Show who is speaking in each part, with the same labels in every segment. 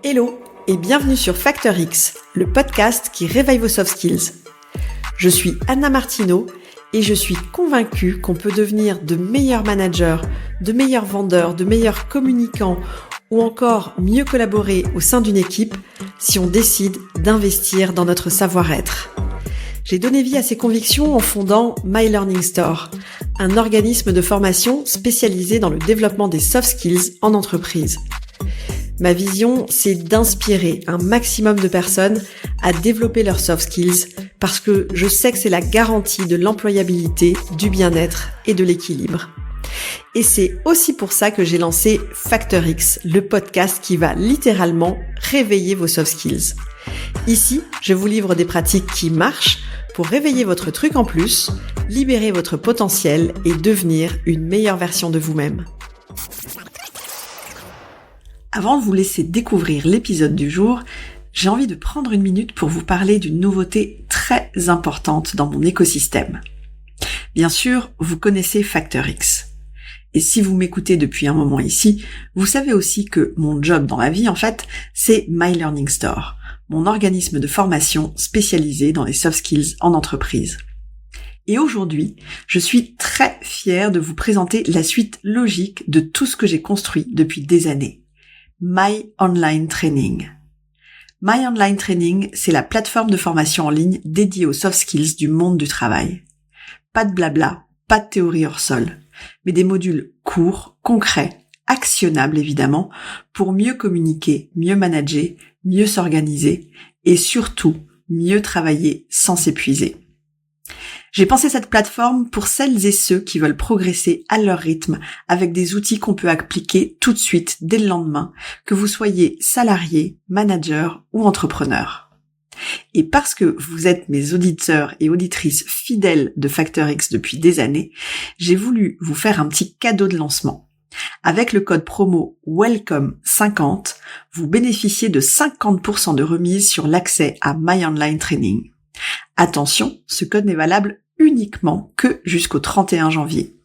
Speaker 1: Hello et bienvenue sur Factor X, le podcast qui réveille vos soft skills. Je suis Anna Martineau et je suis convaincue qu'on peut devenir de meilleurs managers, de meilleurs vendeurs, de meilleurs communicants ou encore mieux collaborer au sein d'une équipe si on décide d'investir dans notre savoir-être. J'ai donné vie à ces convictions en fondant My Learning Store, un organisme de formation spécialisé dans le développement des soft skills en entreprise. Ma vision, c'est d'inspirer un maximum de personnes à développer leurs soft skills parce que je sais que c'est la garantie de l'employabilité, du bien-être et de l'équilibre. Et c'est aussi pour ça que j'ai lancé Factor X, le podcast qui va littéralement réveiller vos soft skills. Ici, je vous livre des pratiques qui marchent pour réveiller votre truc en plus, libérer votre potentiel et devenir une meilleure version de vous-même. Avant de vous laisser découvrir l'épisode du jour, j'ai envie de prendre une minute pour vous parler d'une nouveauté très importante dans mon écosystème. Bien sûr, vous connaissez Factor X. Et si vous m'écoutez depuis un moment ici, vous savez aussi que mon job dans la vie, en fait, c'est My Learning Store, mon organisme de formation spécialisé dans les soft skills en entreprise. Et aujourd'hui, je suis très fière de vous présenter la suite logique de tout ce que j'ai construit depuis des années. My Online Training. My Online Training, c'est la plateforme de formation en ligne dédiée aux soft skills du monde du travail. Pas de blabla, pas de théorie hors sol, mais des modules courts, concrets, actionnables évidemment, pour mieux communiquer, mieux manager, mieux s'organiser et surtout mieux travailler sans s'épuiser. J'ai pensé cette plateforme pour celles et ceux qui veulent progresser à leur rythme avec des outils qu'on peut appliquer tout de suite dès le lendemain, que vous soyez salarié, manager ou entrepreneur. Et parce que vous êtes mes auditeurs et auditrices fidèles de Factor X depuis des années, j'ai voulu vous faire un petit cadeau de lancement. Avec le code promo WELCOME50, vous bénéficiez de 50% de remise sur l'accès à My Online Training. Attention, ce code n'est valable uniquement que jusqu'au 31 janvier.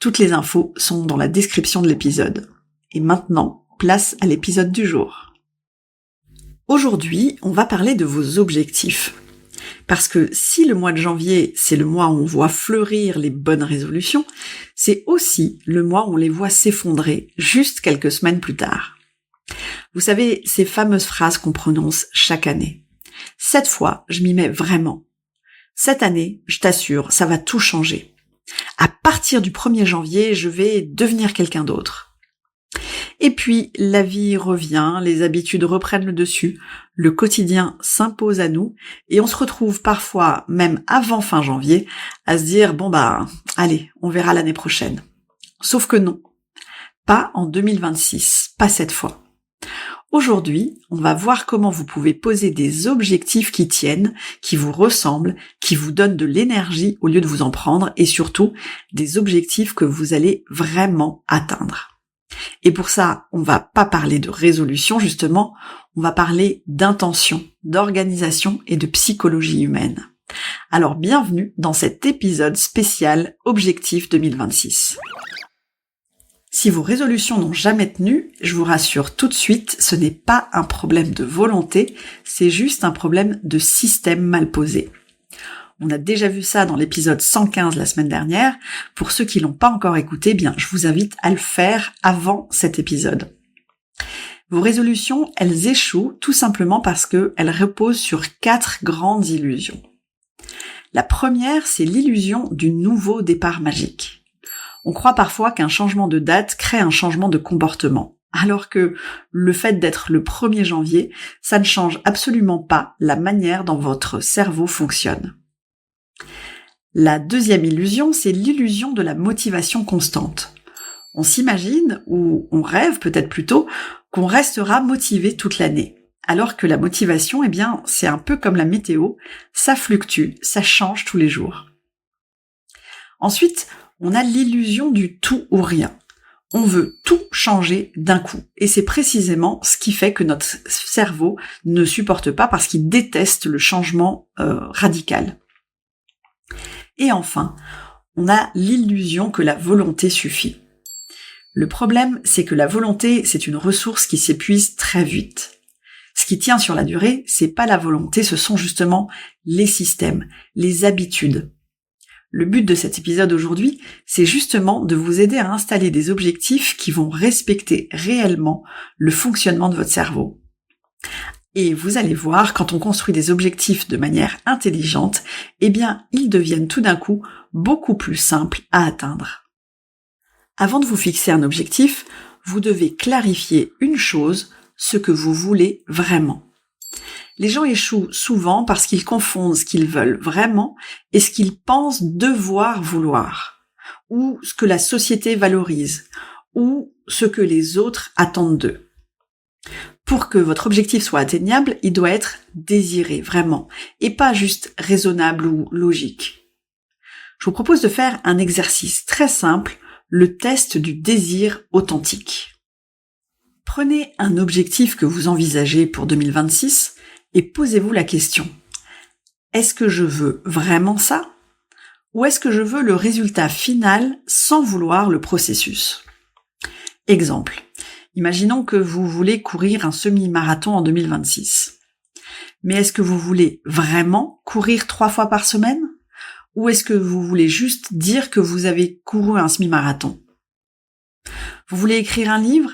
Speaker 1: Toutes les infos sont dans la description de l'épisode. Et maintenant, place à l'épisode du jour. Aujourd'hui, on va parler de vos objectifs. Parce que si le mois de janvier, c'est le mois où on voit fleurir les bonnes résolutions, c'est aussi le mois où on les voit s'effondrer juste quelques semaines plus tard. Vous savez, ces fameuses phrases qu'on prononce chaque année. Cette fois, je m'y mets vraiment. Cette année, je t'assure, ça va tout changer. À partir du 1er janvier, je vais devenir quelqu'un d'autre. Et puis, la vie revient, les habitudes reprennent le dessus, le quotidien s'impose à nous, et on se retrouve parfois, même avant fin janvier, à se dire, allez, on verra l'année prochaine. Sauf que non. Pas en 2026, pas cette fois. Aujourd'hui, on va voir comment vous pouvez poser des objectifs qui tiennent, qui vous ressemblent, qui vous donnent de l'énergie au lieu de vous en prendre et surtout des objectifs que vous allez vraiment atteindre. Et pour ça, on va pas parler de résolution justement, on va parler d'intention, d'organisation et de psychologie humaine. Alors bienvenue dans cet épisode spécial Objectif 2026. Si vos résolutions n'ont jamais tenu, je vous rassure tout de suite, ce n'est pas un problème de volonté, c'est juste un problème de système mal posé. On a déjà vu ça dans l'épisode 115 la semaine dernière. Pour ceux qui l'ont pas encore écouté, je vous invite à le faire avant cet épisode. Vos résolutions, elles échouent tout simplement parce qu'elles reposent sur 4 grandes illusions. La première, c'est l'illusion du nouveau départ magique. On croit parfois qu'un changement de date crée un changement de comportement, alors que le fait d'être le 1er janvier, ça ne change absolument pas la manière dont votre cerveau fonctionne. La deuxième illusion, c'est l'illusion de la motivation constante. On s'imagine, ou on rêve peut-être plutôt, qu'on restera motivé toute l'année. Alors que la motivation, c'est un peu comme la météo, ça fluctue, ça change tous les jours. Ensuite, on a l'illusion du tout ou rien. On veut tout changer d'un coup. Et c'est précisément ce qui fait que notre cerveau ne supporte pas parce qu'il déteste le changement radical. Et enfin, on a l'illusion que la volonté suffit. Le problème, c'est que la volonté, c'est une ressource qui s'épuise très vite. Ce qui tient sur la durée, c'est pas la volonté, ce sont justement les systèmes, les habitudes. Le but de cet épisode aujourd'hui, c'est justement de vous aider à installer des objectifs qui vont respecter réellement le fonctionnement de votre cerveau. Et vous allez voir, quand on construit des objectifs de manière intelligente, eh bien, ils deviennent tout d'un coup beaucoup plus simples à atteindre. Avant de vous fixer un objectif, vous devez clarifier une chose, ce que vous voulez vraiment. Les gens échouent souvent parce qu'ils confondent ce qu'ils veulent vraiment et ce qu'ils pensent devoir vouloir, ou ce que la société valorise, ou ce que les autres attendent d'eux. Pour que votre objectif soit atteignable, il doit être désiré, vraiment, et pas juste raisonnable ou logique. Je vous propose de faire un exercice très simple, le test du désir authentique. Prenez un objectif que vous envisagez pour 2026 et posez-vous la question. Est-ce que je veux vraiment ça? Ou est-ce que je veux le résultat final sans vouloir le processus? Exemple. Imaginons que vous voulez courir un semi-marathon en 2026. Mais est-ce que vous voulez vraiment courir 3 fois par semaine? Ou est-ce que vous voulez juste dire que vous avez couru un semi-marathon? Vous voulez écrire un livre?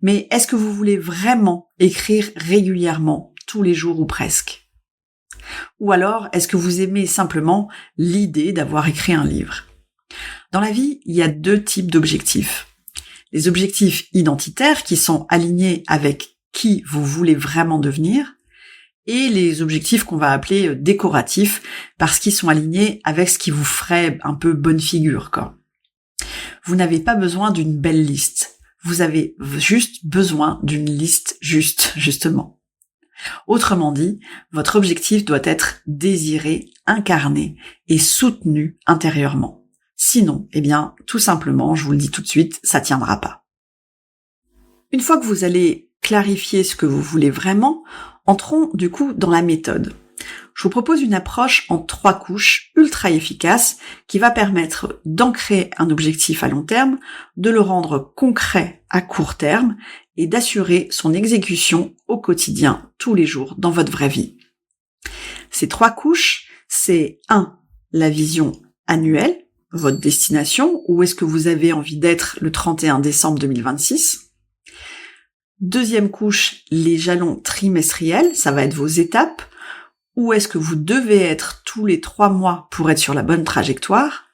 Speaker 1: Mais est-ce que vous voulez vraiment écrire régulièrement, tous les jours ou presque? Ou alors, est-ce que vous aimez simplement l'idée d'avoir écrit un livre? Dans la vie, il y a 2 types d'objectifs. Les objectifs identitaires qui sont alignés avec qui vous voulez vraiment devenir et les objectifs qu'on va appeler décoratifs parce qu'ils sont alignés avec ce qui vous ferait un peu bonne figure, quoi. Vous n'avez pas besoin d'une belle liste. Vous avez juste besoin d'une liste juste, justement. Autrement dit, votre objectif doit être désiré, incarné et soutenu intérieurement. Sinon, eh bien, tout simplement, je vous le dis tout de suite, ça tiendra pas. Une fois que vous allez clarifier ce que vous voulez vraiment, entrons du coup dans la méthode. Je vous propose une approche en 3 couches ultra efficace qui va permettre d'ancrer un objectif à long terme, de le rendre concret à court terme et d'assurer son exécution au quotidien, tous les jours, dans votre vraie vie. Ces 3 couches, c'est 1. La vision annuelle, votre destination, où est-ce que vous avez envie d'être le 31 décembre 2026. Deuxième couche, les jalons trimestriels, ça va être vos étapes. Où est-ce que vous devez être tous les 3 mois pour être sur la bonne trajectoire?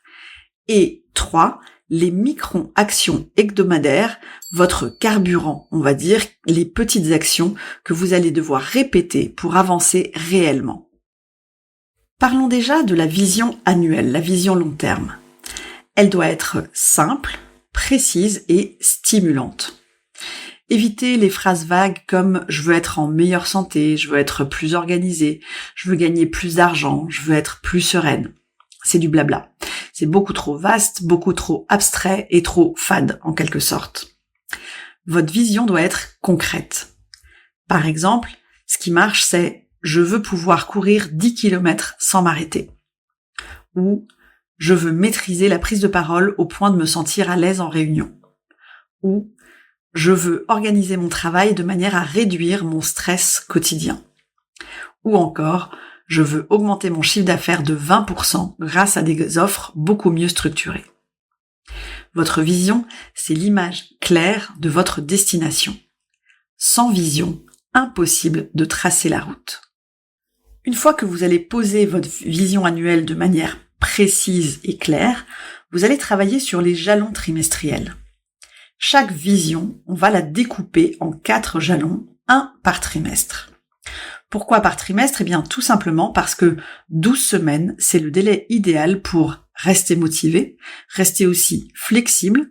Speaker 1: Et 3, les micro-actions hebdomadaires, votre carburant, on va dire, les petites actions que vous allez devoir répéter pour avancer réellement. Parlons déjà de la vision annuelle, la vision long terme. Elle doit être simple, précise et stimulante. Évitez les phrases vagues comme « je veux être en meilleure santé »,« je veux être plus organisée »,« je veux gagner plus d'argent »,« je veux être plus sereine ». C'est du blabla. C'est beaucoup trop vaste, beaucoup trop abstrait et trop fade en quelque sorte. Votre vision doit être concrète. Par exemple, ce qui marche c'est « je veux pouvoir courir 10 km sans m'arrêter » ou « je veux maîtriser la prise de parole au point de me sentir à l'aise en réunion » ou je veux organiser mon travail de manière à réduire mon stress quotidien. Ou encore, je veux augmenter mon chiffre d'affaires de 20% grâce à des offres beaucoup mieux structurées. Votre vision, c'est l'image claire de votre destination. Sans vision, impossible de tracer la route. Une fois que vous allez poser votre vision annuelle de manière précise et claire, vous allez travailler sur les jalons trimestriels. Chaque vision, on va la découper en 4 jalons, 1 par trimestre. Pourquoi par trimestre? Eh bien, tout simplement parce que 12 semaines, c'est le délai idéal pour rester motivé, rester aussi flexible,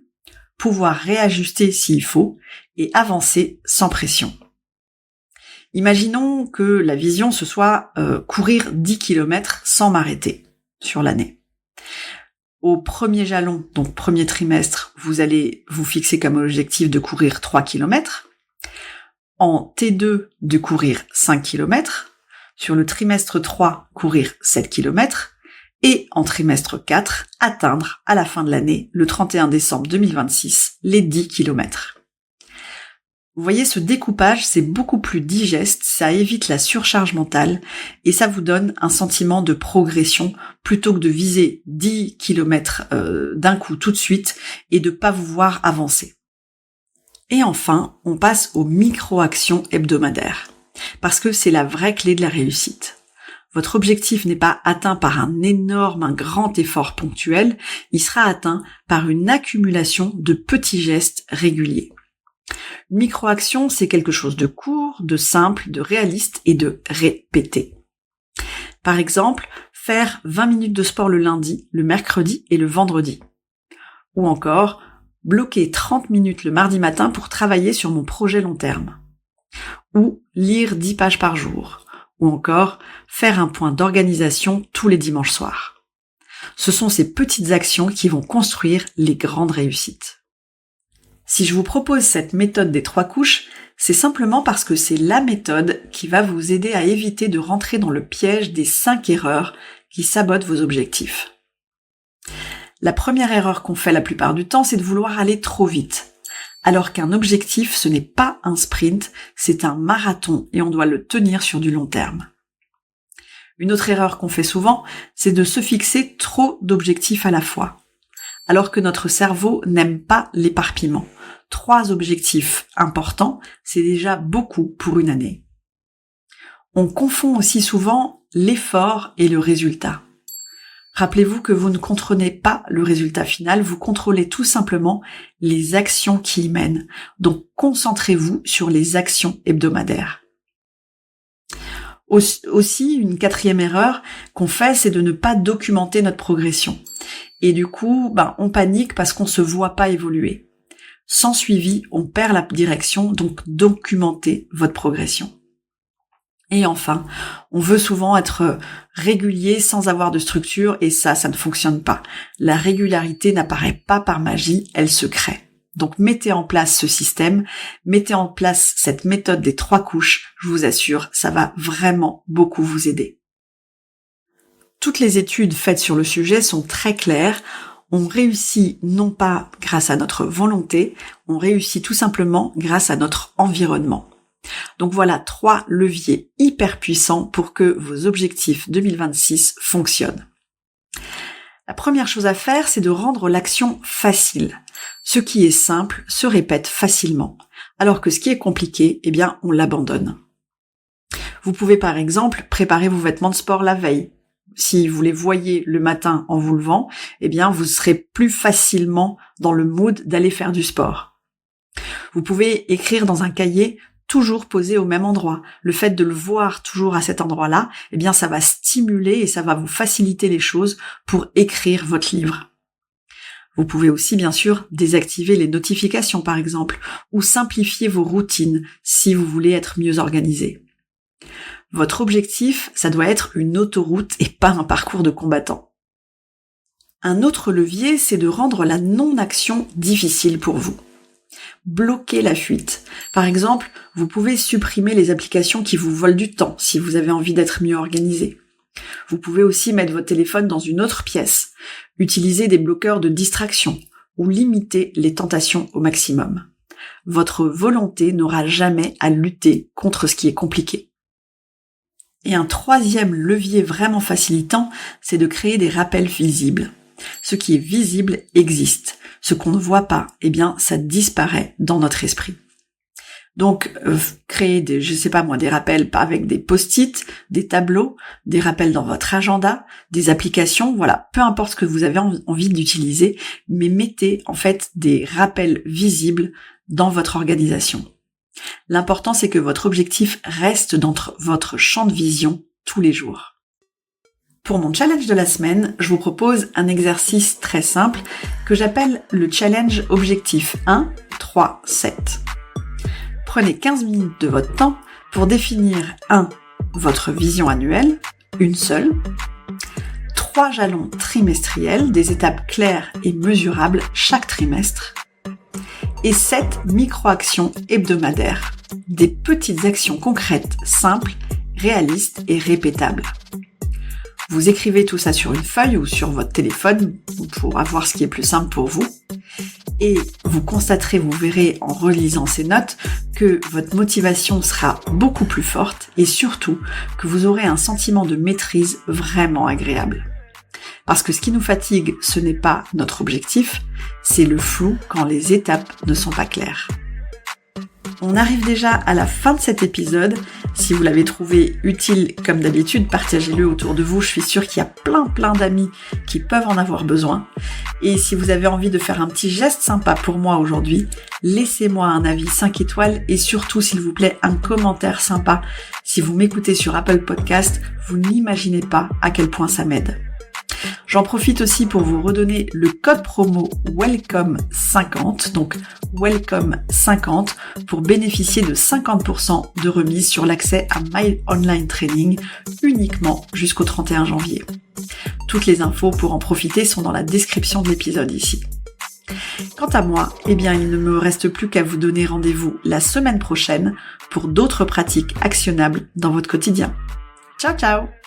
Speaker 1: pouvoir réajuster s'il faut et avancer sans pression. Imaginons que la vision, ce soit courir 10 km sans m'arrêter sur l'année. Au premier jalon, donc premier trimestre, vous allez vous fixer comme objectif de courir 3 km. En T2, de courir 5 km. Sur le trimestre 3, courir 7 km. Et en trimestre 4, atteindre à la fin de l'année, le 31 décembre 2026, les 10 km. Vous voyez, ce découpage, c'est beaucoup plus digeste, ça évite la surcharge mentale et ça vous donne un sentiment de progression plutôt que de viser 10 km d'un coup tout de suite et de pas vous voir avancer. Et enfin, on passe aux micro-actions hebdomadaires parce que c'est la vraie clé de la réussite. Votre objectif n'est pas atteint par un grand effort ponctuel, il sera atteint par une accumulation de petits gestes réguliers. Une micro-action, c'est quelque chose de court, de simple, de réaliste et de répété. Par exemple, faire 20 minutes de sport le lundi, le mercredi et le vendredi. Ou encore, bloquer 30 minutes le mardi matin pour travailler sur mon projet long terme. Ou lire 10 pages par jour. Ou encore, faire un point d'organisation tous les dimanches soirs. Ce sont ces petites actions qui vont construire les grandes réussites. Si je vous propose cette méthode des 3 couches, c'est simplement parce que c'est la méthode qui va vous aider à éviter de rentrer dans le piège des 5 erreurs qui sabotent vos objectifs. La première erreur qu'on fait la plupart du temps, c'est de vouloir aller trop vite. Alors qu'un objectif, ce n'est pas un sprint, c'est un marathon et on doit le tenir sur du long terme. Une autre erreur qu'on fait souvent, c'est de se fixer trop d'objectifs à la fois. Alors que notre cerveau n'aime pas l'éparpillement. 3 objectifs importants, c'est déjà beaucoup pour une année. On confond aussi souvent l'effort et le résultat. Rappelez-vous que vous ne contrôlez pas le résultat final, vous contrôlez tout simplement les actions qui y mènent. Donc concentrez-vous sur les actions hebdomadaires. Aussi, une 4e erreur qu'on fait, c'est de ne pas documenter notre progression. Et du coup, on panique parce qu'on se voit pas évoluer. Sans suivi, on perd la direction, donc documentez votre progression. Et enfin, on veut souvent être régulier sans avoir de structure et ça ne fonctionne pas. La régularité n'apparaît pas par magie, elle se crée. Donc mettez en place ce système, mettez en place cette méthode des 3 couches, je vous assure, ça va vraiment beaucoup vous aider. Toutes les études faites sur le sujet sont très claires. On réussit non pas grâce à notre volonté, on réussit tout simplement grâce à notre environnement. Donc voilà 3 leviers hyper puissants pour que vos objectifs 2026 fonctionnent. La première chose à faire, c'est de rendre l'action facile. Ce qui est simple se répète facilement, alors que ce qui est compliqué, on l'abandonne. Vous pouvez par exemple préparer vos vêtements de sport la veille. Si vous les voyez le matin en vous levant, vous serez plus facilement dans le mood d'aller faire du sport. Vous pouvez écrire dans un cahier toujours posé au même endroit. Le fait de le voir toujours à cet endroit-là, ça va stimuler et ça va vous faciliter les choses pour écrire votre livre. Vous pouvez aussi, bien sûr, désactiver les notifications, par exemple, ou simplifier vos routines si vous voulez être mieux organisé. Votre objectif, ça doit être une autoroute et pas un parcours de combattant. Un autre levier, c'est de rendre la non-action difficile pour vous. Bloquez la fuite. Par exemple, vous pouvez supprimer les applications qui vous volent du temps si vous avez envie d'être mieux organisé. Vous pouvez aussi mettre votre téléphone dans une autre pièce, utiliser des bloqueurs de distraction ou limiter les tentations au maximum. Votre volonté n'aura jamais à lutter contre ce qui est compliqué. Et un 3e levier vraiment facilitant, c'est de créer des rappels visibles. Ce qui est visible existe. Ce qu'on ne voit pas, ça disparaît dans notre esprit. Donc, créer des rappels avec des post-it, des tableaux, des rappels dans votre agenda, des applications, peu importe ce que vous avez envie d'utiliser, mais mettez en fait des rappels visibles dans votre organisation. L'important, c'est que votre objectif reste dans votre champ de vision tous les jours. Pour mon challenge de la semaine, je vous propose un exercice très simple que j'appelle le challenge objectif 1, 3, 7. Prenez 15 minutes de votre temps pour définir 1. Votre vision annuelle, une seule, 3 jalons trimestriels, des étapes claires et mesurables chaque trimestre, et 7 micro-actions hebdomadaires, des petites actions concrètes, simples, réalistes et répétables. Vous écrivez tout ça sur une feuille ou sur votre téléphone pour voir ce qui est plus simple pour vous. Et vous constaterez, vous verrez en relisant ces notes que votre motivation sera beaucoup plus forte et surtout que vous aurez un sentiment de maîtrise vraiment agréable. Parce que ce qui nous fatigue, ce n'est pas notre objectif, c'est le flou quand les étapes ne sont pas claires. On arrive déjà à la fin de cet épisode. Si vous l'avez trouvé utile, comme d'habitude, partagez-le autour de vous. Je suis sûre qu'il y a plein d'amis qui peuvent en avoir besoin. Et si vous avez envie de faire un petit geste sympa pour moi aujourd'hui, laissez-moi un avis 5 étoiles et surtout, s'il vous plaît, un commentaire sympa. Si vous m'écoutez sur Apple Podcast, vous n'imaginez pas à quel point ça m'aide. J'en profite aussi pour vous redonner le code promo WELCOME50, donc WELCOME50, pour bénéficier de 50% de remise sur l'accès à My Online Training uniquement jusqu'au 31 janvier. Toutes les infos pour en profiter sont dans la description de l'épisode ici. Quant à moi, il ne me reste plus qu'à vous donner rendez-vous la semaine prochaine pour d'autres pratiques actionnables dans votre quotidien. Ciao ciao!